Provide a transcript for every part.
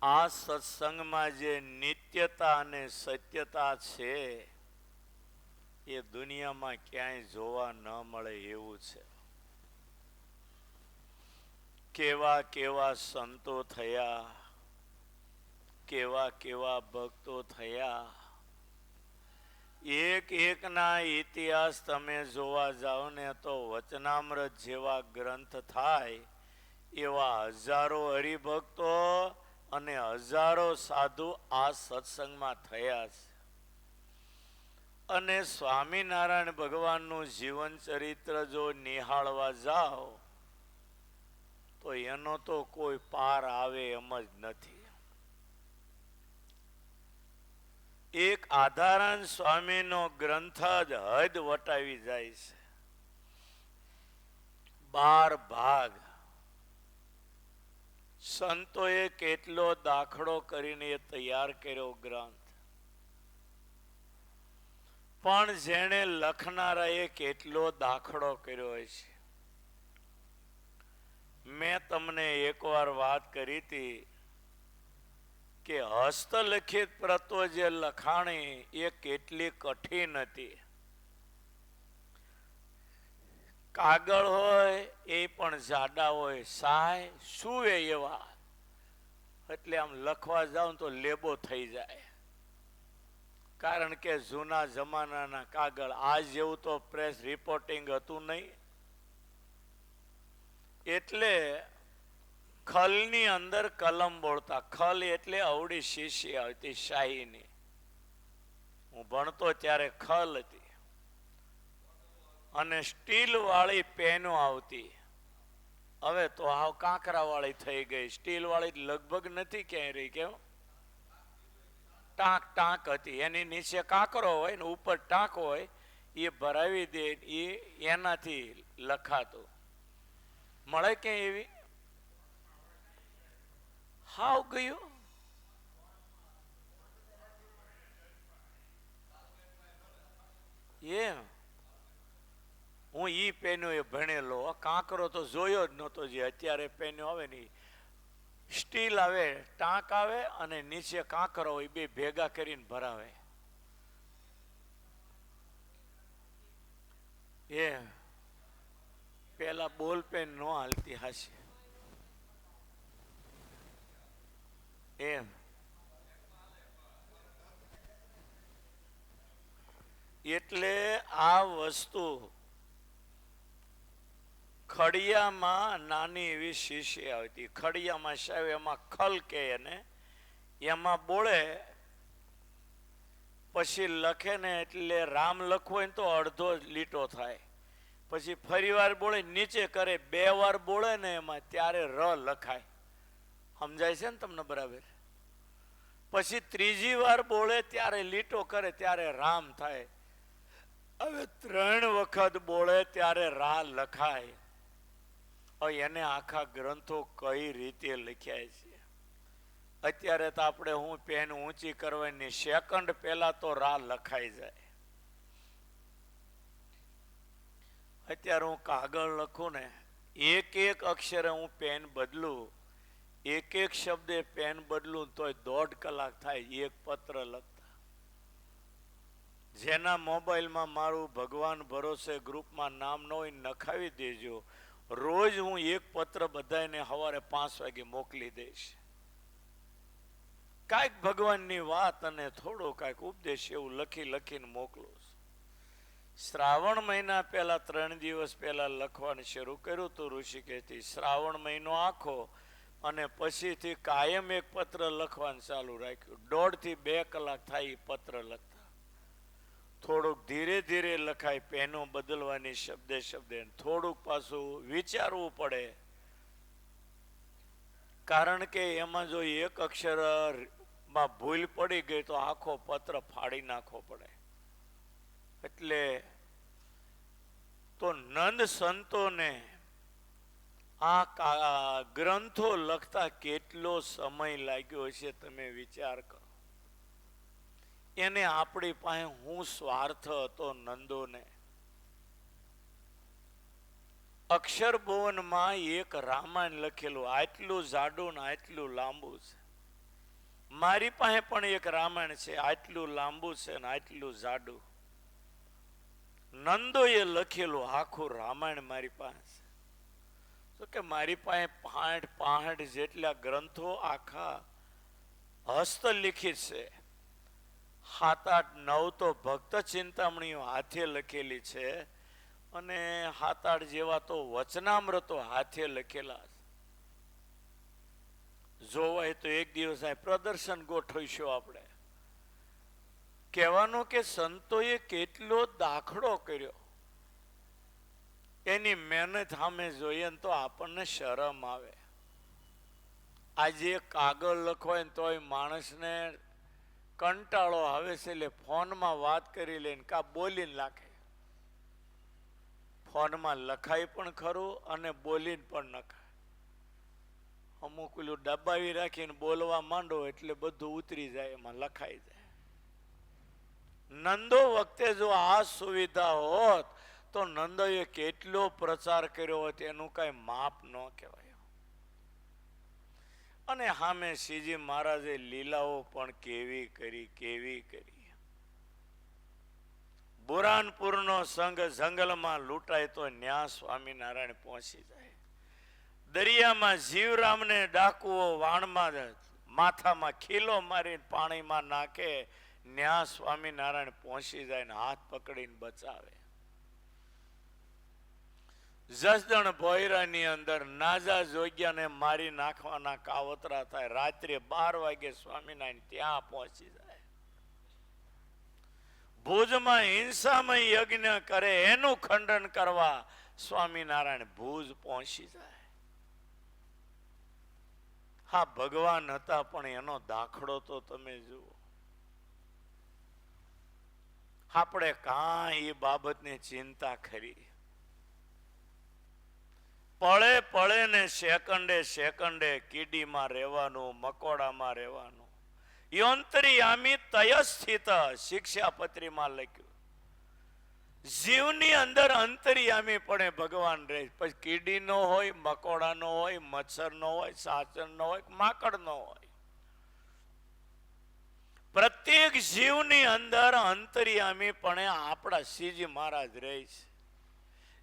આ સત્સંગમાં જે નિત્યતા અને સત્યતા છે એ દુનિયામાં ક્યાંય જોવા ન મળે એવું છે. કેવા કેવા સંતો થયા, કેવા કેવા ભક્તો થયા, એક એકના ઇતિહાસ તમે જોવા જાઓ ને તો વચનામૃત જેવા ગ્રંથ થાય એવા હજારો હરિભક્તો અને હજારો સાધુ આ સત્સંગમાં થયા છે. અને સ્વામિનારાયણ ભગવાનનું જીવન ચરિત્ર જો નિહાળવા જાઓ તો એનો તો કોઈ પાર આવે એમ જ નથી. એક આધારાનંદ સ્વામીનો ગ્રંથ જ હદ વટાવી જાય છે. 12 ભાગ સંતોએ કેટલો દાખલો કરીને તૈયાર કર્યો ગ્રંથ, પણ જેણે લખનારાએ કેટલો દાખલો કર્યો છે. મેં તમને એકવાર વાત કરી હતી કે હસ્તલિખિત પ્રતો જે લખાણી એ કેટલી કઠિન હતી. કાગળ હોય એ પણ જાડા હોય, સાય સુવે એવા, એટલે આમ લખવા જાવ તો લેબો થઈ જાય. કારણ કે જૂના જમાનાના કાગળ, આજ જેવું તો પ્રેસ રિપોર્ટિંગ હતું નહીં. એટલે ખલની અંદર કલમ બોલતા. ખલ એટલે અવળી શીશી આવતી શાહીની. હું ભણતો ત્યારે ખલ હતી અને સ્ટીલ વાળી પેનો આવતી. હવે તો હાવ કાંકરા વાળી થઈ ગઈ. સ્ટીલ વાળી લગભગ નથી ક્યાંય રહી. કેમ? ટાંક ટાંક હતી, એની નીચે કાંકરો હોય ને ઉપર ટાંક હોય, એ ભરાવી દે, એ એનાથી લખાતું. મળે ક્યાંય એવી? હાવ ગયું. એમ હું ઈ પેનો એ ભણેલો, કાંકરો તો જોયો જ નહોતો. જે અત્યારે પેનો આવે ને સ્ટીલ આવે, ટાંક આવે અને નીચે કાંકરો હોય, બે ભેગા કરીને ભરાવે. એ પેલા બોલ પેન નો હાલતી હાશે એમ. એટલે આ વસ્તુ ખડિયામાં નાની એવી શીશી આવતી. ખડિયામાં સાહેબ એમાં ખલ કે એને એમાં બોળે, પછી લખે ને એટલે રામ લખવો હોય ને તો અડધો લીટો થાય. પછી ફરી વાર બોળે, નીચે કરે, 2 વાર બોળે ને એમાં, ત્યારે ર લખાય. સમજાય છે ને તમને બરાબર? પછી ત્રીજી વાર બોળે ત્યારે લીટો કરે ત્યારે રામ થાય. હવે 3 વખત બોળે ત્યારે રા લખાય. એને આખા ગ્રંથો કઈ રીતે લખ્યા છે. અત્યારે તો આપણે હું પેન ઊંચી કરવાની સેકન્ડ પહેલા તો રા લખાઈ જાય. અત્યારે હું કાગળ લખું ને, એક એક અક્ષરે હું પેન બદલું, એક એક શબ્દે પેન બદલું તોય 1.5 કલાક થાય એક પત્ર લખતા. જેના મોબાઈલમાં મારું ભગવાન ભરોસે ગ્રુપમાં નામ ન હોય નખાવી દેજો. રોજ હું એક પત્ર બધાને સવારે 5 વાગે મોકલી દઈશ. કાંઈક ભગવાનની વાત અને થોડો કાંઈક ઉપદેશ એવું લખી લખીને મોકલું. શ્રાવણ મહિના પહેલા 3 દિવસ પહેલા લખવાનું શરૂ કર્યું હતું ઋષિકેશથી. શ્રાવણ મહિનો આખો અને પછીથી કાયમ એક પત્ર લખવાનું ચાલુ રાખ્યું. 1.5 થી 2 કલાક થાય એ પત્ર લખતા. થોડુંક ધીરે ધીરે લખાય, પેનો બદલવાની શબ્દે શબ્દે. થોડુંક પાછું વિચારવું પડે, કારણ કે એમાં જો એક અક્ષરમાં ભૂલ પડી ગઈ તો આખો પત્ર ફાડી નાખવો પડે. એટલે તો નંદ સંતોને આ ગ્રંથો લખતા કેટલો સમય લાગ્યો છે તમે વિચાર કરો. એને આપણી પાસે હું સ્વાર્થ હતો નંદોને. અક્ષર ભુવનમાં એક રામાયણ લખેલું, આટલું જાડું ને આટલું લાંબુ છે. મારી પાસે પણ એક રામાયણ છે, આટલું લાંબુ છે ને આટલું જાડું. નંદોએ લખેલું આખું રામાયણ મારી પાસે. તો કે મારી પાસે 65 જેટલા ગ્રંથો આખા હસ્તલિખિત છે. 7, 8, 9 તો ભક્ત ચિંતામણીઓ હાથે લખેલી છે, અને 7, 8 જેવા તો વચનામૃતો હાથે લખેલા. જોવાય તો એક દિવસ આ પ્રદર્શન ગોઠવીશું આપણે. કહેવાનું કે સંતોએ કેટલો દાખલો કર્યો, એની મહેનત સામે જોઈએ તો આપણને શરમ આવે. આજે કાગળ લખવાય ને તોય માણસને કંટાળો આવે છે, એટલે ફોનમાં વાત કરી લઈને કા બોલીને નાખે. ફોનમાં લખાય પણ ખરું અને બોલીને પણ નખાય. અમુક પેલું દબાવી રાખીને બોલવા માંડો એટલે બધું ઉતરી જાય, એમાં લખાઈ જાય. નંદો વખતે જો આ સુવિધા હોત તો નંદોએ કેટલો પ્રચાર કર્યો હોત, એનું કઈ માપ ન કહેવાય. અને સામે શ્રીજી મહારાજે લીલાઓ પણ કેવી કરી. બુરાનપુરનો સંઘ જંગલમાં લૂંટાય તો ન્યા સ્વામિનારાયણ પહોંચી જાય. દરિયામાં જીવરામને ડાકુઓ વાણમાં માથામાં ખીલો મારીને પાણીમાં નાખે, ન્યા સ્વામિનારાયણ પહોંચી જાય ને હાથ પકડીને બચાવે. જસદણ ભોયરાની અંદર નાજા જોગ્યાને મારી નાખવાના કાવતરા થાય. રાત્રે 12 વાગે સ્વામિનારાયણ ત્યાં પહોંચી જાય. ભુજમાં હિંસામય યજ્ઞ કરે એનું ખંડન કરવા સ્વામિનારાયણ ભુજ પહોંચી જાય. હા, ભગવાન હતા પણ એનો દાખલો તો તમે જુઓ. આપણે કાંઈ એ બાબતની ચિંતા ખરી. પળે ને સેકન્ડે કીડીમાં રહેવાનું, મકોડામાં રહેવાનું. યંત્રિયામી તયસ્થિત શિક્ષાપત્રીમાં લખ્યું. જીવની અંદર અંતરિયામી પણ ભગવાન રહે. પછી કીડી નો હોય, મકોડા નો હોય, મચ્છર નો હોય, સાચર નો હોય, માકડ નો હોય. પ્રત્યેક જીવની અંદર અંતરિયામી પણ આપણા શ્રીજી મહારાજ રહે છે.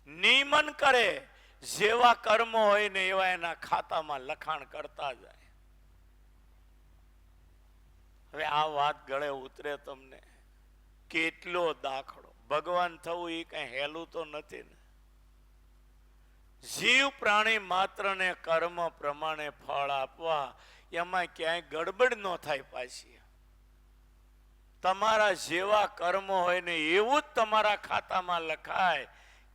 નિયમન કરે, જેવા કર્મો હોય ને એવા એના ખાતામાં લખાણ કરતા જાય. હવે આ વાત ગળે ઉતરે તમને? કેટલો દાખલો! ભગવાન થવું એ કઈ હેલું તો નથી ને. જીવ પ્રાણી માત્ર ને કર્મ પ્રમાણે ફળ આપવા, એમાં ક્યાંય ગડબડ ન થાય. પાછી તમારા જેવા કર્મો હોય ને એવું જ તમારા ખાતામાં લખાય,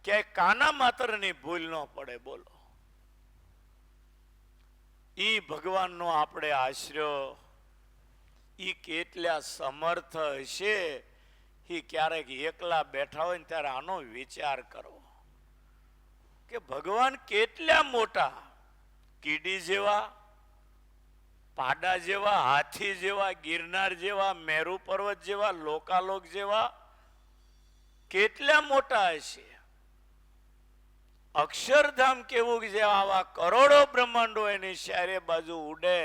ક્યાંય કાના માત્રની ભૂલ ન પડે. બોલો, ઈ ભગવાનનો આપણે આશરો, ઈ કેટલા સમર્થ હશે. એ ક્યારેક એકલા બેઠા હોય ને ત્યારે આનો વિચાર કરવો કે ભગવાન કેટલા મોટા. કીડી જેવા, પાડા જેવા, હાથી જેવા, ગિરનાર જેવા, મેરુ પર્વત જેવા, લોકાલોક જેવા કેટલા મોટા હશે. અક્ષરધામ કેવું છે, આવા કરોડો બ્રહ્માંડો એની ચારે બાજુ ઉડે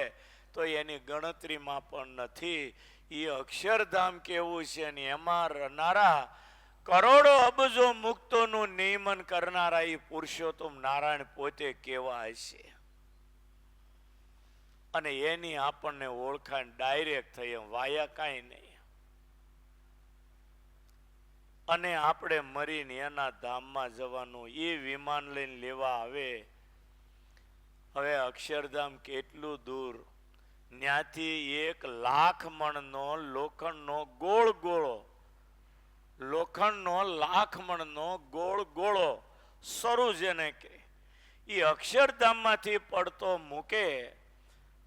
તો એની ગણતરીમાં પણ નથી. એ અક્ષરધામ કેવું છે ને એમાં રહેનારા કરોડો અબજો મુક્તોનું નિયમન કરનારા એ પુરુષોત્તમ નારાયણ પોતે કેવા હશે. અને એની આપણને ઓળખાણ ડાયરેક્ટ થઈ, વાયા કાંઈ નહીં. અને આપણે મરીને એના ધામમાં જવાનું. એ વિમાન લઈને લેવા આવે. હવે અક્ષરધામ કેટલું દૂર, ત્યાંથી 1,00,000 મણનો લોખંડનો ગોળ ગોળો શરૂ જેને કે એ અક્ષરધામમાંથી પડતો મૂકે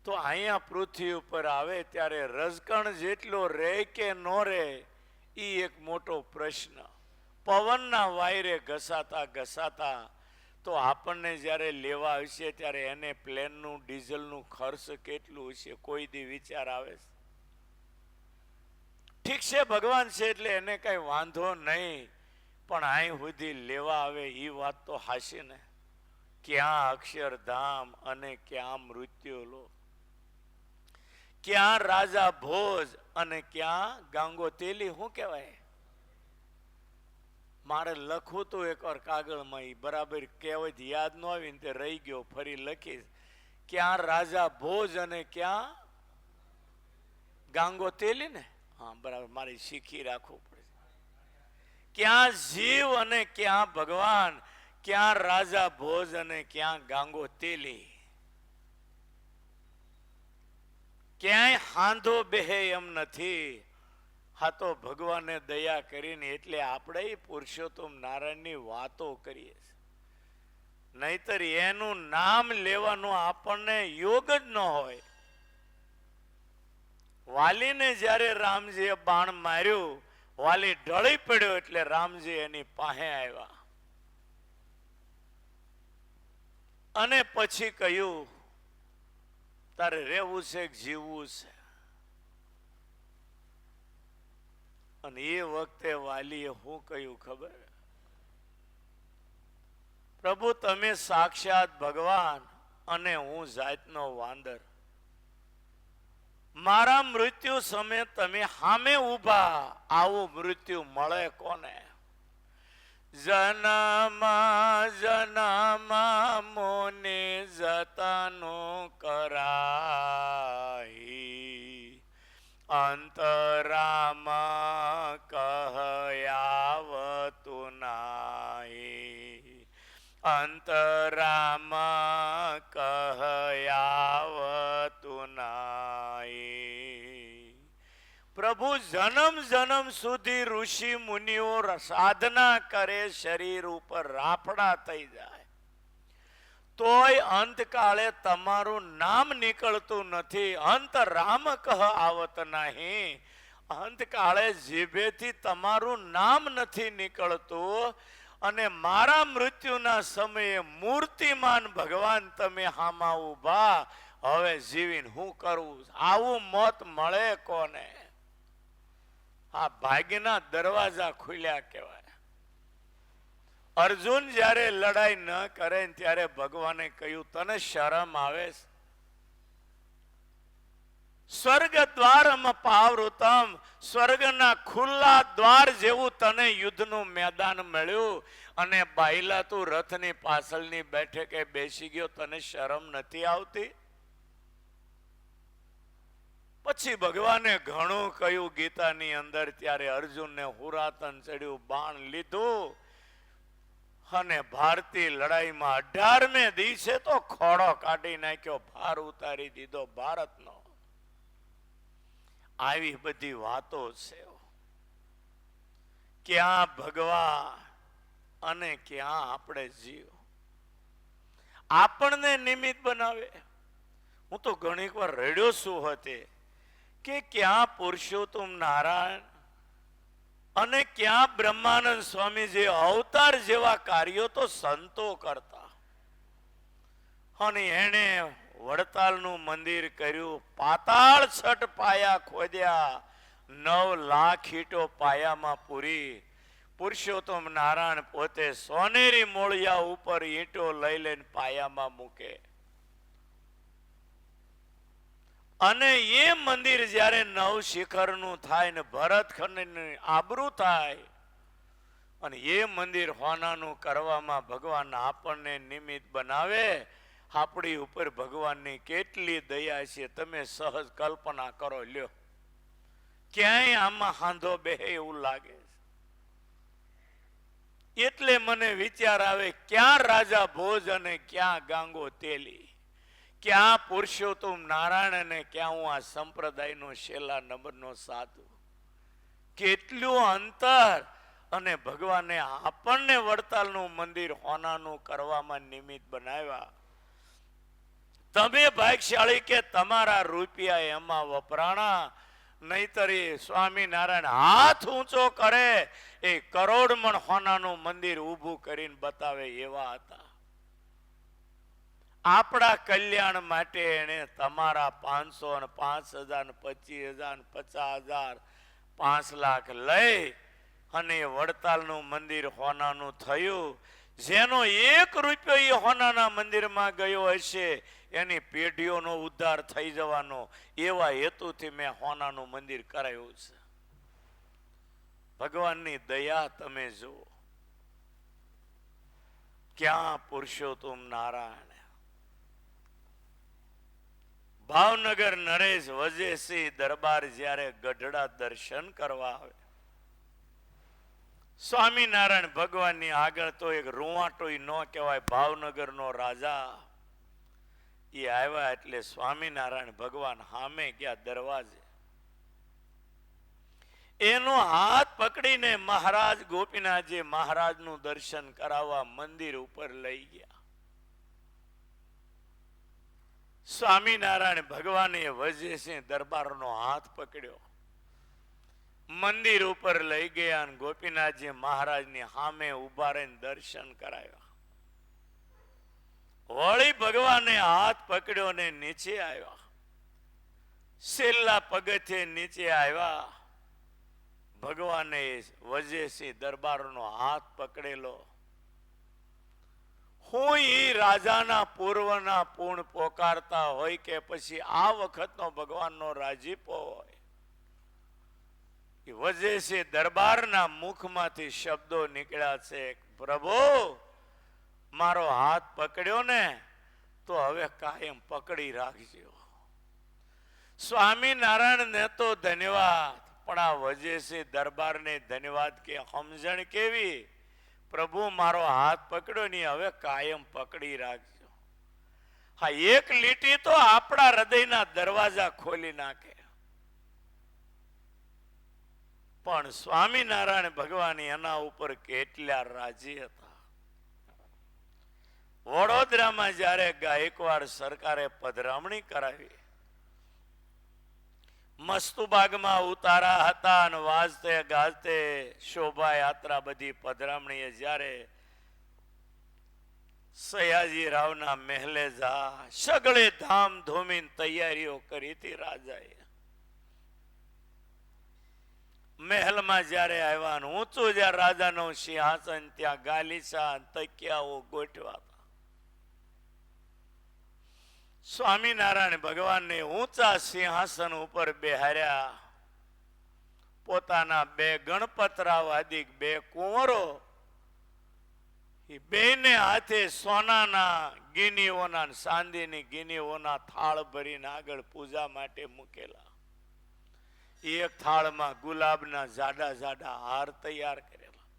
તો અહીંયા પૃથ્વી ઉપર આવે ત્યારે રજકણ જેટલો રહે કે ન રહે એ એક મોટો પ્રશ્ન. પવનના વાયરે ઘસાતા તો આપણને જ્યારે લેવા આવશે ત્યારે એને પ્લેનનું ડીઝલનું ખર્ચ કેટલું હશે, કોઈ દી વિચાર આવે? ઠીક છે, ભગવાન છે એટલે એને કઈ વાંધો નહીં, પણ અહીં સુધી લેવા આવે એ વાત તો હાશે ને. ક્યાં અક્ષરધામ અને ક્યાં મૃત્યુલોક. ક્યાં રાજા ભોજ અને ક્યાં ગાંગોતેલી. શું કહેવાય? મારે લખવું તું એકવાર કાગળમાં, એ બરાબર કહેવાય યાદ ન આવી ને તે રહી ગયો, ફરી લખીશ. ક્યાં રાજા ભોજ અને ક્યાં ગાંગોતેલી ને. હા બરાબર, મારે શીખી રાખવું પડે. ક્યાં જીવ અને ક્યાં ભગવાન, ક્યાં રાજા ભોજ અને ક્યાં ગાંગોતેલી. ક્યાંય હાંધો બેહે એમ નથી. હા તો ભગવાને દયા કરીને એટલે આપણે પુરુષોત્તમ નારાયણની વાતો કરીએ, નહીતર એનું નામ લેવાનો આપણને યોગ જ ન હોય. વાલીને જ્યારે રામજીએ બાણ માર્યું, વાલી ઢળી પડ્યો એટલે રામજી એની પાસે આવ્યા અને પછી કહ્યું, તારે રહેવું છે કે જીવવું છે? અને એ વખતે વાલીએ શું કહ્યું ખબર? પ્રભુ તમે સાક્ષાત ભગવાન અને હું જાતનો વાંદર. મારા મૃત્યુ સમયે તમે સામે ઊભા, આવું મૃત્યુ મળે કોને? જન્મ જન્મ મોને જતનું કરાઈ, અંતરામાં કહયાવતું નાઈ, અંતરામાં કહયાવતું નાઈ. પ્રભુ જન્મ જન્મ સુધી ઋષિ મુનિઓ સાધના કરે, શરીર ઉપર રાફડા થઈ જાય, તોય અંતકાળે તમારું નામ નીકળતું નથી. અંત રામ કહ આવત નહીં. અંતકાળે જીભેથી તમારું નામ નથી નીકળતું. અને મારા મૃત્યુના સમયે મૂર્તિમાન ભગવાન તમે હામાં ઉભા, હવે જીવીને શું કરવું? આવું મોત મળે કોને? આ ભાગ્યના દરવાજા ખુલ્યા કહેવાય. અર્જુન જ્યારે લડાઈ ન કરે ત્યારે ભગવાને કહ્યું, તને શરમ આવે? સ્વર્ગ દ્વારમ પાવૃતમ, સ્વર્ગના ખુલ્લા દ્વાર જેવું તને યુદ્ધનું મેદાન મળ્યું અને બાયલા તું રથની પાછળની બેઠકે બેસી ગયો, તને શરમ નથી આવતી? પછી ભગવાને ઘણું કહ્યું ગીતાની અંદર. ત્યારે અર્જુનને હુરાતન ચડ્યું, બાણ લીધું અને ભારતીય લડાઈમાં 18મે દિવસે તો ખોડો કાઢી નાખ્યો, ભાર ઉતારી દીધો ભારતનો. આવી બધી વાતો છે. ક્યાં ભગવાન અને ક્યાં આપણે જીવ. આપણને નિમિત્ત બનાવે. હું તો ઘણી વાર રડ્યો છું હતી કે ક્યાં પુરુષોત્તમ નારાયણ અને ક્યાં બ્રહ્માનંદ સ્વામી જે અવતાર જેવા કાર્યો તો સંતો કરતા. અને એને વડતાલનું મંદિર કર્યું, પાતાળ 6 પાયા ખોદ્યા, 9 લાખ ઈંટો પાયામાં પૂરી. પુરુષોત્તમ નારાયણ પોતે સોનેરી મોળિયા ઉપર ઈંટો લઈ લઈને પાયામાં મૂકે. અને એ મંદિર જ્યારે 9 શિખરનું થાય ને ભરતખંડની આબરૂ થાય, અને એ મંદિર હોનાનું કરવામાં ભગવાન આપણને નિમિત્ત બનાવે. આપણી ઉપર ભગવાનની કેટલી દયા છે તમે સહજ કલ્પના કરો. લ્યો, ક્યાંય આમાં હાંધો બેહે એવું લાગે. એટલે મને વિચાર આવે, ક્યાં રાજા ભોજ અને ક્યાં ગાંગોતેલી, ક્યાં પુરુષોત્તમ નારાયણ અને ક્યાં હું આ સંપ્રદાયનો છેલ્લા નંબરનો સાધુ. કેટલું અંતર. અને ભગવાને આપણને વડતાલનું મંદિર હોનાનું કરવામાં નિમિત્ત બનાવ્યા. તમે ભાગ્યશાળી કે તમારા રૂપિયા એમાં વપરાણા, નહીતર સ્વામિનારાયણ હાથ ઊંચો કરે એ કરોડમણ હોનાનું મંદિર ઊભું કરીને બતાવે એવા હતા. આપણા કલ્યાણ માટે એને તમારા 500 ને 5000 ને 25000 ને 50000 5 લાખ લઈ અને વડતાલનું મંદિર હોનાનું થયું. જેનો 1 રૂપિયો એ હોનાના મંદિરમાં ગયો હશે એની પેઢીઓનો ઉદ્ધાર થઈ જવાનો એવા હેતુથી મેં હોનાનું મંદિર કરાવ્યું છે. ભગવાનની દયા તમે જુઓ. ક્યાં પુરુષોત્તમ નારાયણ. ભાવનગર નરેશ વજેસિંહ દરબાર જ્યારે ગઢડા દર્શન કરવા આવે, સ્વામિનારાયણ ભગવાનની આગળ તો એક રૂવાટો ન કહેવાય, ભાવનગરનો રાજા એ આવ્યા એટલે સ્વામિનારાયણ ભગવાન સામે ગયા દરવાજે. એનો હાથ પકડીને મહારાજ ગોપીનાથજી મહારાજનું દર્શન કરાવવા મંદિર ઉપર લઈ ગયા. સ્વામિનારાયણ ભગવાને વજેસિંહ દરબારનો હાથ પકડ્યો, મંદિર ઉપર લઈ ગયા અને ગોપીનાથજી મહારાજની સામે ઉભા રહીને દર્શન કરાવ્યા. વળી ભગવાને હાથ પકડ્યો ને નીચે આવ્યા. છેલ્લા પગથિયે નીચે આવ્યા. ભગવાને વજેસિંહ દરબારનો હાથ પકડેલો. હું ઈ રાજાના પૂર્વના પૂર્ણ પોકારતા હોય કે પછી આ વખતનો ભગવાનનો રાજીપો હોય, વજેસિંહ દરબારના મુખમાંથી શબ્દો નીકળ્યા છે, પ્રભુ મારો હાથ પકડ્યો ને તો હવે કાયમ પકડી રાખજો. સ્વામિનારાયણ ને તો ધન્યવાદ, પણ આ વજેસિંહ દરબારને ધન્યવાદ કે સમજણ કેવી, પ્રભુ મારો હાથ પકડ્યો ને હવે કાયમ પકડી રાખજો. હા, એક લીટી તો આપણા હૃદયના દરવાજા ખોલી નાખે. પણ સ્વામિનારાયણ ભગવાન એના ઉપર કેટલા રાજી હતા. વડોદરામાં જ્યારે ગાયકવાડ સરકારે પધરામણી કરાવી, મસ્તુબાગમાં ઉતારા હતા અને વાજતે ગાજતે શોભાયાત્રા બધી પધરામણીએ જ્યારે સયાજી રાવના મહેલે જા, સગળે ધામધૂમીની તૈયારીઓ કરી હતી રાજાએ. મહેલમાં જ્યારે આવ્યા, ઊંચું જ્યાં રાજાનું સિંહાસન, ત્યાં ગાલીચા તકિયાઓ ગોઠવા. સ્વામિનારાયણ ભગવાનને ઊંચા સિંહાસન ઉપર બેહાર્યા. પોતાના 2 ગણપતરાવ આદિ 2 કુંવરો, એ બેને હાથે સોનાના ગીનીઓના ચાંદીની ગીનીઓના થાળ ભરીને આગળ પૂજા માટે મૂકેલા. એક થાળમાં ગુલાબના જાડા જાડા હાર તૈયાર કરેલા.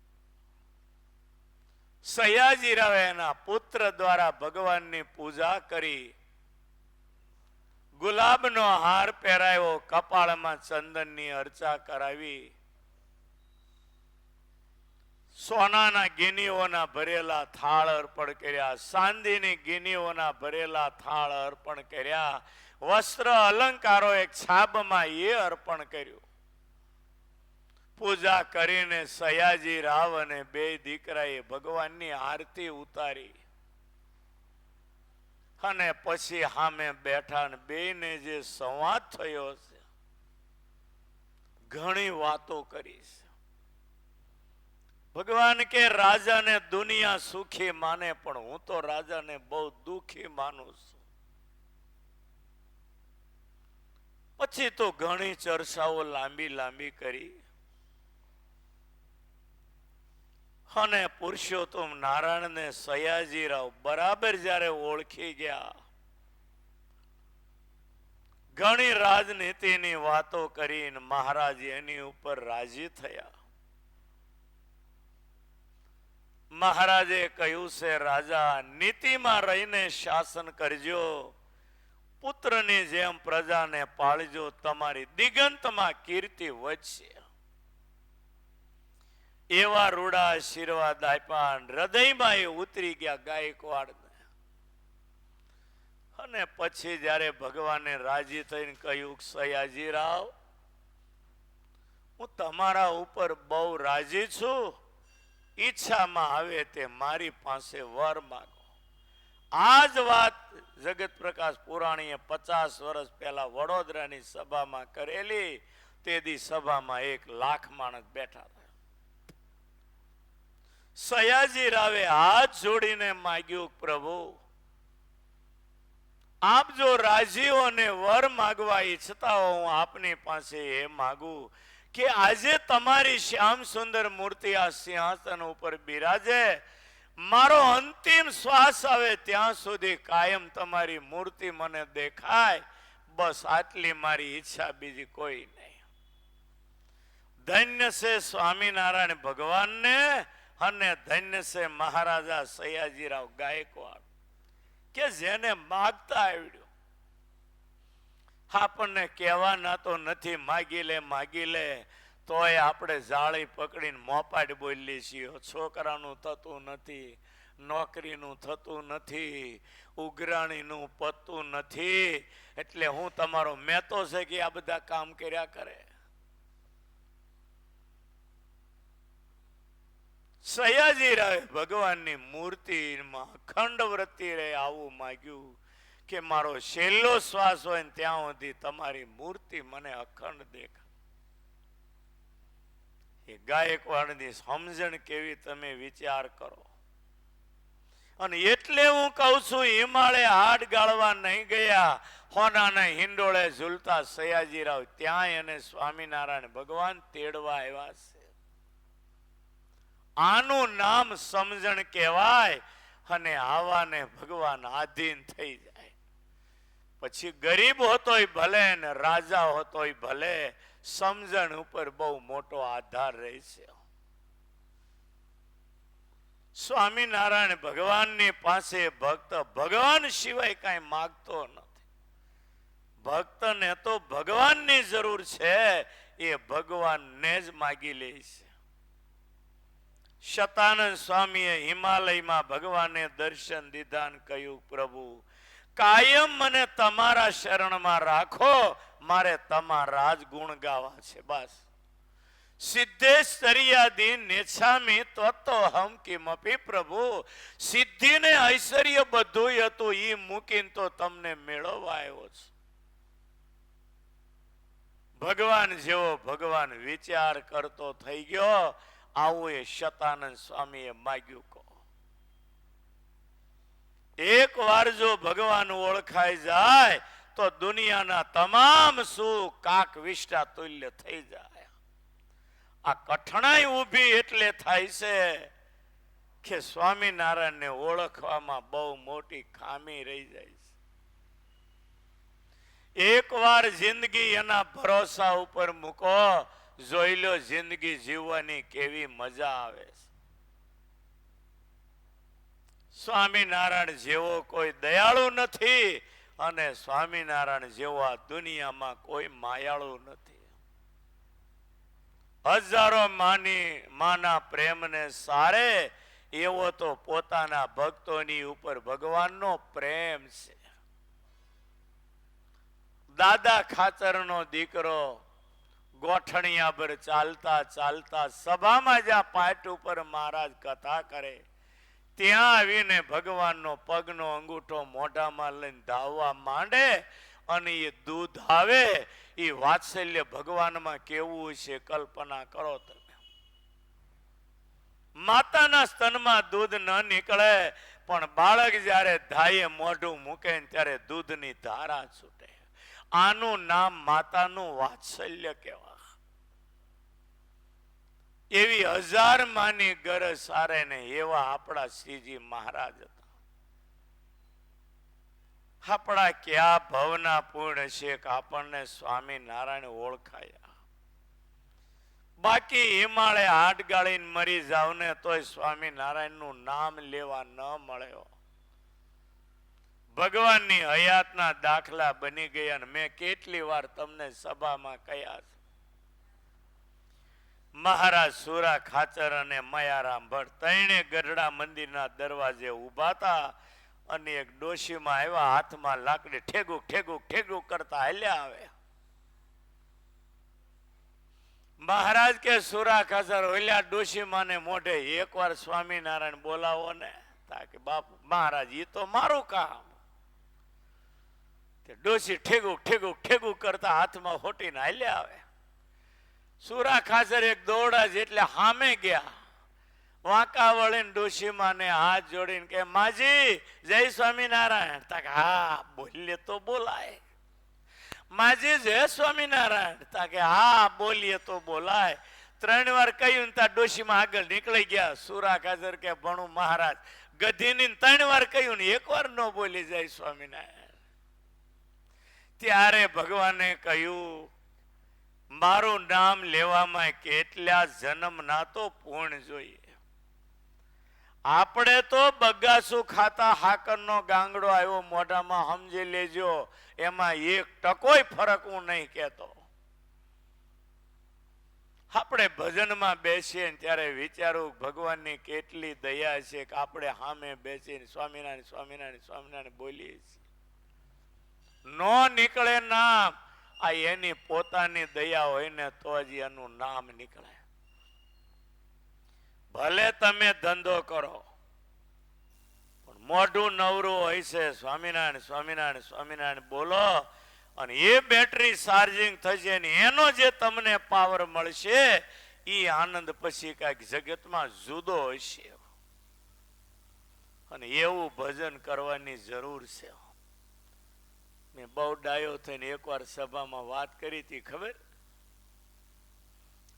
સયાજીરાવે એના પુત્ર દ્વારા ભગવાનની પૂજા કરી, ગુલાબનો હાર પહેરાયો, કપાળમાં ચંદનની અર્ચા કરાવી, સોનાના ગીનીઓના ભરેલા થાળ અર્પણ કર્યા, ચાંદીની ગીનીઓના ભરેલા થાળ અર્પણ કર્યા, વસ્ત્ર અલંકારો એક છાબમાં એ અર્પણ કર્યું. પૂજા કરીને સયાજી રાવ અને 2 દીકરાએ ભગવાનની આરતી ઉતારી અને પછી સામે બેઠા ને બેને જે સંવાદ થયો છે, ઘણી વાતો કરી છે. ભગવાન કે રાજાને દુનિયા સુખી માને, પણ હું તો રાજાને બહુ દુખી માનું છું. પછી તો ઘણી ચર્ચાઓ લાંબી લાંબી કરી અને પુરુષોત્તમ નારાયણને સયાજીરાવ બરાબર જ્યારે ઓળખી ગયા, ઘણી રાજનીતિની વાતો કરીને મહારાજ એની ઉપર રાજી થયા. મહારાજે કહ્યું છે, રાજા નીતિમાં રહીને શાસન કરજો, પુત્રની જેમ પ્રજાને પાળજો, તમારી દિગંતમાં કીર્તિ વધશે. એવા રૂડા આશીર્વાદ આપ્યા, હૃદયમાં એ ઉતરી ગયા ગાયકવાડને. અને પછી જ્યારે ભગવાને રાજી થઈને કહ્યું, સયાજીરાવ હું તમારા ઉપર બહુ રાજી છું, ઈચ્છામાં આવે તે મારી પાસે વર માંગો. આ જ વાત જગત પ્રકાશ પુરાણીએ 50 વર્ષ પહેલા વડોદરાની સભામાં કરેલી. તે દી સભામાં 1 લાખ માણસ બેઠા હતા. સયાજી રાવે હાથ જોડીને માગ્યું, પ્રભુ આપ જો રાજીઓ અને વર માગવા ઈચ્છતા હો, હું આપની પાસે એ માગું કે આજે તમારી શ્યામ સુંદર મૂર્તિ આ સિંહાસન ઉપર બિરાજે, મારો અંતિમ શ્વાસ આવે ત્યાં સુધી કાયમ તમારી મૂર્તિ મને દેખાય, બસ આટલી મારી ઈચ્છા, બીજી કોઈ નહીં. ધન્ય છે સ્વામિનારાયણ ભગવાનને અને ધન્ય છે મહારાજા સયાજીરાવ ગાયકવાડ કે જેને માગતા આવડ્યું. આપણને કહેવાના તો નથી માગી લે તોય આપણે જાળી પકડીને મોપાટ બોલીએ છીએ. છોકરાનું થતું નથી, નોકરીનું થતું નથી, ઉઘરાણીનું પતતું નથી, એટલે હું તમારો મેતો છે કે આ બધા કામ કર્યા કરે. સયાજીરાવે ભગવાનની મૂર્તિમાં અખંડ વૃત્તિ રહે આવું માગ્યું કે મારો છેલ્લો શ્વાસ હોય ને ત્યાં સુધી તમારી મૂર્તિ મને અખંડ દેખાય. એ ગાયકવાડની સમજણ કેવી તમે વિચાર કરો. અને એટલે હું કહું છું, હિમાલય હાડ ગાળવા નહીં ગયા, હોનાના હિંડોળે ઝૂલતા સયાજીરાવ ત્યાં એને સ્વામિનારાયણ ભગવાન તેડવા આવ્યા છે. આનું નામ સમજણ કહેવાય. અને આવાને ભગવાન આધીન થઈ જાય. પછી ગરીબ હોતોય ભલે ને રાજા હોતોય ભલે, સમજણ ઉપર બહુ મોટો આધાર રહે છે. સ્વામિનારાયણ ભગવાનની પાસે ભક્ત ભગવાન સિવાય કઈ માગતો નથી. ભક્તને તો ભગવાનની જરૂર છે, એ ભગવાનને જ માગી લે છે. શતાનંદ સ્વામીએ હિમાલયમાં ભગવાને દર્શન દીધા ને કહ્યું, પ્રભુ કાયમ મને તમારા શરણમાં રાખો, મારે તમારા જ ગુણ ગાવા છે. બસ સિદ્ધેશ્વર્યાદીન નેછામી તો હમ કિમપી, પ્રભુ સિદ્ધિ ને ઐશ્વર્ય બધું હતું, ઈ મૂકીને તો તમને મેળવવા આવ્યો છે. ભગવાન જેવો ભગવાન વિચાર કરતો થઈ ગયો. આવું એ શતાનંદ સ્વામીએ માગ્યું. કહો એક વાર જો ભગવાન ઓળખાઈ જાય તો દુનિયાના તમામ સુખ કાક વિષ્ટા તુલ્ય થઈ જાય. આ કઠણાઈ ઊભી એટલે થાય છે કે સ્વામિનારાયણને ઓળખવામાં બહુ મોટી ખામી રહી જાય છે. એક વાર જિંદગી એના ભરોસા ઉપર મૂકો, જોઈ લો જિંદગી જીવવાની કેવી મજા આવે છે. સ્વામિનારાયણ જેવો કોઈ દયાળુ નથી અને સ્વામિનારાયણ જેવો આ દુનિયામાં કોઈ માયાળુ નથી. હજારો માના પ્રેમને સારે એવો તો પોતાના ભક્તોની ઉપર ભગવાનનો પ્રેમ છે. દાદા ખાચરનો દીકરો ગોઠણિયા પર ચાલતા ચાલતા સભામાં જ્યાં પાટ ઉપર મહારાજ કથા કરે, ત્યાં આવીને ભગવાનનો પગનો અંગૂઠો મોઢામાં લઈને ધાવવા માંડે અને એ દૂધ આવે. એ વાત્સલ્ય ભગવાનમાં કેવું છે કલ્પના કરો તમે. માતાના સ્તનમાં દૂધ ન નીકળે, પણ બાળક જ્યારે ધાયે મોઢું મૂકે ત્યારે દૂધની ધારા છૂટે. આનું નામ માતાનું વાત્સલ્ય કહેવાય. એવી હજાર માની ગરજ સારે ને એવા આપણા શ્રીજી મહારાજ હતા. આપણા ક્યાં ભવના પૂર્ણ છે કે આપણને સ્વામિનારાયણ ઓળખાયા. બાકી હિમાલય હાડ ગાળીને મરી જાવ ને તોય સ્વામિનારાયણ નું નામ લેવા ન મળ્યો. ભગવાનની હયાતના દાખલા બની ગયા. મેં કેટલી વાર તમને સભામાં કહ્યા છે. મહારાજ સુરા ખાચર અને મયારામ ભટ્ટ ત્રણે ગઢડા મંદિરના દરવાજે ઉભા હતા અને એક ડોશીમાં આવ્યા, હાથમાં લાકડી ઠેગુક ઠેગુક ઠેગુક કરતા હાલ્યા આવે. મહારાજ કે સુરા ખાચર ઓલ્યા ડોશીમાં ને મોઢે એકવાર સ્વામિનારાયણ બોલાવો ને. તાકે બાપુ મહારાજ એ તો મારું કામ. ડોશી ઠેગુક ઠેગુક ઠેગુક કરતા હાથમાં હોટીને હાલ્યા આવે. સુરા ખાચર એક દોડા જેટલે સામે ગયા. વાંકા વળીને ડોશીમાને હાથ જોડીને કે માજી જય સ્વામિનારાયણ. તાકે હા બોલીએ તો બોલાય. માજી જય સ્વામિનારાયણ. તાકે હા બોલીએ તો બોલાય. 3 વાર કહ્યું ત્યાં ડોશીમાં આગળ નીકળી ગયા. સુરા કાજર કે ભણું મહારાજ ગધીની 3 વાર કહ્યું ને 1 વાર ન બોલી જાય સ્વામિનારાયણ. ત્યારે ભગવાને કહ્યું મારું નામ લેવામાં કેટલા જન્મ ના તો પૂર્ણ જોઈએ. આપણે તો બગાસું ખાતા હાકરનો ગાંગડો આવ્યો મોઢામાં સમજી લેજો, એમાં 1% ફરક હું નહીં કહેતો. આપણે ભજનમાં બેસીએ ત્યારે વિચારું ભગવાનની કેટલી દયા છે કે આપણે સામે બેસીને સ્વામિનારાયણ સ્વામિનારાયણ સ્વામિનારાયણ બોલીએ છીએ. નો નીકળે નામ, આ એની પોતાની દયા હોય ને તો જ એનું નામ નીકળે. ભલે તમે ધંધો કરો પણ મોઢું નવરું હોય છે સ્વામિનારાયણ સ્વામિનારાયણ સ્વામિનારાયણ બોલો, અને એ બેટરી ચાર્જિંગ થશે ને એનો જે તમને પાવર મળશે એ આનંદ પછી કઈક જગતમાં જુદો હશે. અને એવું ભજન કરવાની જરૂર છે. મેં બહુ ડાયો થઈને એકવાર સભામાં વાત કરી હતી, ખબર?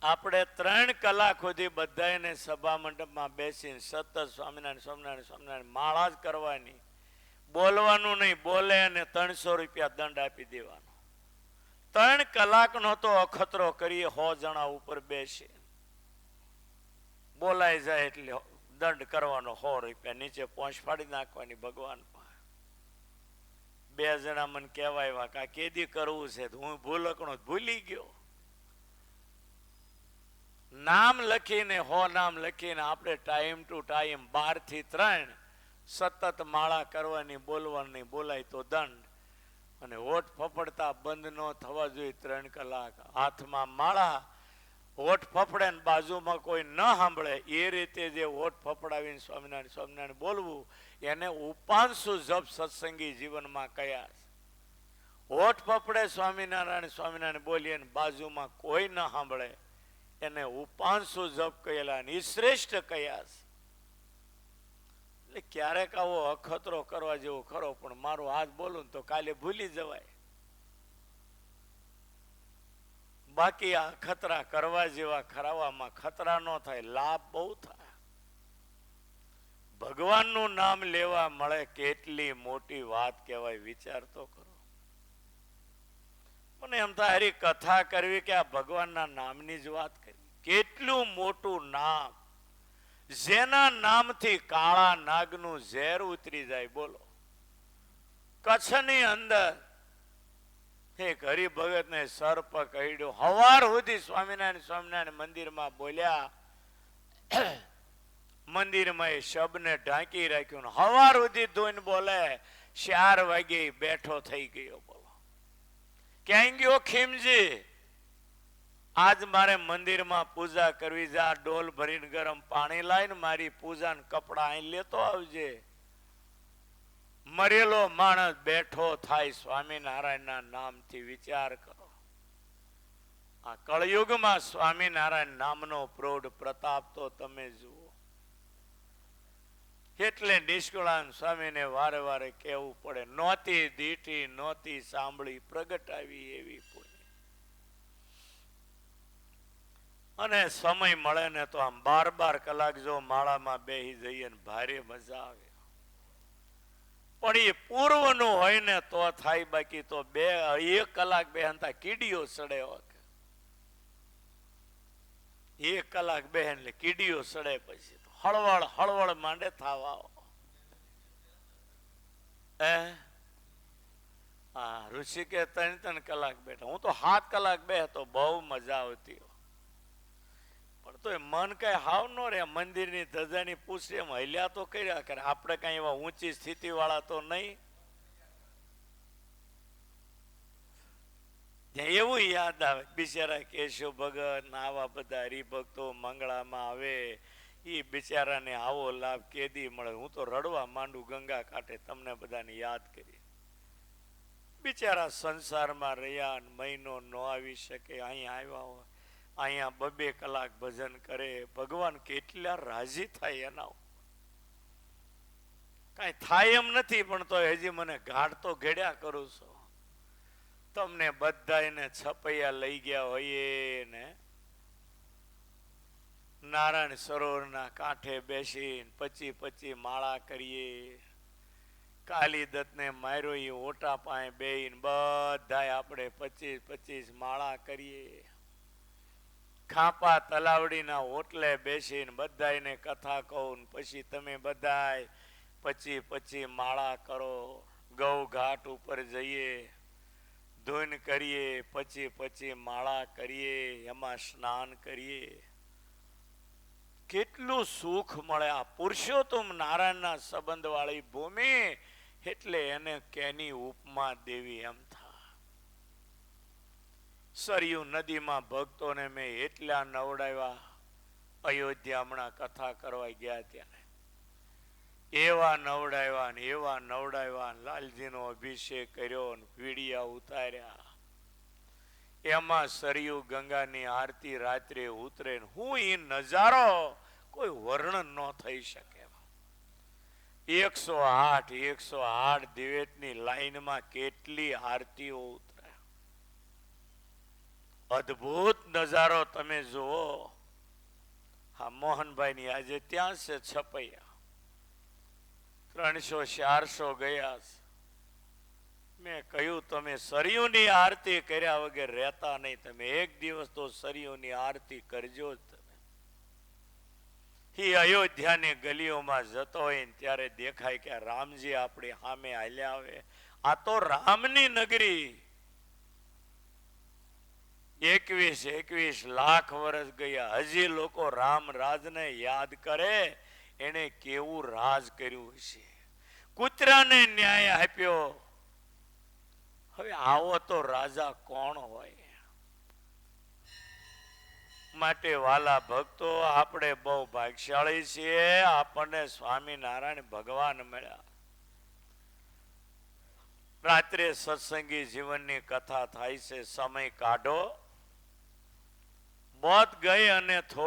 આપણે 3 કલાક સુધી બધાને સભા મંડપમાં બેસીને સતત સ્વામિનારાયણ સ્વામિનારાયણ સ્વામિનારાયણ માળા જ કરવાની, બોલવાનું નહીં. બોલે અને 300 રૂપિયા દંડ આપી દેવાનો. 3 કલાકનો તો અખતરો કરીએ. 100 જણા ઉપર બેસે, બોલાઈ જાય એટલે દંડ કરવાનો 100 રૂપિયા, નીચે પહોંચ ફાડી નાખવાની ભગવાન. 2 જણા મને કહેવાય કે કેદી કરવું છે, હું ભૂલકણો ભૂલી ગયો. નામ લખીને 100 નામ લખીને આપણે ટાઈમ ટુ ટાઈમ 12 થી 3 સતત માળા કરવાની, બોલવાની. બોલાય તો દંડ. અને હોઠ ફફડતા બંધ ન થવા જોઈએ 3 કલાક. હાથમાં માળા, હોઠ ફફડે ને બાજુમાં કોઈ ન સાંભળે એ રીતે જે હોઠ ફફડાવીને સ્વામિનારાયણ સ્વામિનારાયણ બોલવું, એને ઉપાંશુ જપ સત્સંગી જીવનમાં કયા. હોઠ ફફડે સ્વામિનારાયણ સ્વામિનારાયણ બોલીએ ને બાજુમાં કોઈ ન સાંભળે એને ઉપાંશુ જપ કહેલા, એ શ્રેષ્ઠ કયા. એટલે ક્યારેક આવો અખતરો કરવા જેવો ખરો, પણ મારું હાથ બોલું તો કાલે ભૂલી જવાય. બાકી આ ખતરા કરવા જેવા ખરાવામાં ખતરા ન થાય, લાભ બહુ થાય. ભગવાનનું નામ લેવા મળે કેટલી મોટી વાત કહેવાય. વિચાર તો કરો. મને એમ થાય હરી કથા કરવી કે આ ભગવાનના નામની જ વાત કરવી. કેટલું મોટું નામ, જેના નામથી કાળા નાગનું ઝેર ઉતરી જાય. બોલો, કચ્છની અંદર એક હરિભગત ને સર્પ કહ્યું. હવાર સુધી સ્વામિનારાયણ સ્વામિનારાયણ મંદિરમાં બોલ્યા, મંદિરમાં એ શબને ઢાંકી રાખ્યું. હવાર સુધી ધોઈને બોલે, 4 વાગે બેઠો થઈ ગયો. બોલો, ક્યાં ગયો ખીમજી? આજ મારે મંદિરમાં પૂજા કરવી છે. આ ડોલ ભરીને ગરમ પાણી લાવીને મારી પૂજાના કપડા અહીં લેતો આવજે. મરેલો માણસ બેઠો થાય સ્વામિનારાયણના નામથી. વિચાર કરો, આ કળયુગમાં સ્વામિનારાયણ નામનો પ્રૌઢ પ્રતાપ તો તમે જુઓ. એટલે નિષ્કળાન સ્વામીને વારે વારે કહેવું પડે, નહોતી દીઠી નહોતી સાંભળી પ્રગટાવી એવી પુણ્ય. અને સમય મળે ને તો આમ 12 કલાક જો માળામાં બેસી જઈએ ને ભારે મજા આવે. પણ એ પૂર્વનું હોય ને તો થાય, બાકી તો 1 કલાક બેહનતા કીડીઓ સડે. 1 કલાક બેહન એટલે કીડીઓ સડે. પછી તો હળવળ હળવળ માંડે થવા. હા, ઋષિકે 3 કલાક બેઠા. હું તો 7 કલાક બેહતો, બહુ મજા આવતી. પણ તો મન કઈ હાવ ન રે. મંદિરની ધજાની પૂછે એમ હલ્યા તો કર્યા કરે. આપણે કઈ એવા ઊંચી સ્થિતિ વાળા તો નહીં. એવું યાદ આવે બિચારા કેશવ ભગત આવા બધા હરિભક્તો મંગળામાં આવે, એ બિચારાને આવો લાભ કેદી મળે. હું તો રડવા માંડું ગંગા કાંઠે તમને બધાને યાદ કરી. બિચારા સંસારમાં રહ્યા, મહિનો ન આવી શકે, અહીં આવ્યા હોય. અહીંયા 2-2 કલાક ભજન કરે, ભગવાન કેટલા રાજી થાય એના. કાંઈ થાય એમ નથી, પણ તો હજી મને ઘાટ તો ઘેડ્યા કરું છું. તમને બધાને છપૈયા લઈ ગયા હોઈએ ને નારાયણ સરોવરના કાંઠે બેસીને 25 માળા કરીએ. કાલી દત્તને માર્યો એ ઓટા પાસે બેહીને બધાય આપણે 25 માળા કરીએ. ખાપા તલાવડીના ઓટલે બેસીને બધાયને કથા કહું, પછી તમે બધાય 25 માળા કરો. ગૌ ઘાટ ઉપર જઈએ, ધૂન કરીએ, 25 માળા કરીએ, એમાં સ્નાન કરીએ. કેટલું સુખ મળે. આ પુરુષોત્તમ નારાયણના સંબંધ વાળી ભૂમિ એટલે એને કેની ઉપમા દેવી એમ થાય. સરયુ નદીમાં ભક્તોને મેં એટલા નવડાવ્યા. અયોધ્યા હમણાં કથા કરવા ગયા ત્યારે એવા નવડાવ્યા ને એવા નવડાવ્યા. લાલજીનો અભિષેક કર્યો ને પીડિયા ઉતાર્યા. એમાં સરયુ ગંગાની આરતી રાત્રે ઉતરે. હું એ નજારો કોઈ વર્ણન ન થઈ શકે. 108 દિવેટની લાઈનમાં કેટલી આરતીઓ ઉતરે. અદ્ભુત નજારો તમે જુઓ. હા, મોહનભાઈ ની આજે ત્યાં છે છપૈયા. 300-400 ગયા. મેં કહ્યું તમે સરયુની આરતી કર્યા વગર રહેતા નહીં. તમે એક દિવસ તો સરયુની આરતી કરજો જ. તમે અયોધ્યાની ગલીઓમાં જતો હોય ને ત્યારે દેખાય કે રામજી આપણી સામે હાલ્યા આવે. આ તો રામની નગરી. 21 લાખ વર્ષ ગયા, હજી લોકો રામ રાજને યાદ કરે. એને કેવું રાજ કર્યું છે. કૂતરાને ન્યાય આપ્યો. હવે આવો તો રાજા કોણ હોય? માટે વાલા ભક્તો, આપણે બહુ ભાગ્યશાળી છીએ. આપણને સ્વામિનારાયણ ભગવાન મળ્યા. રાત્રે સત્સંગી જીવનની કથા થાય છે. સમય કાઢો. મોત ગઈ અને થોડી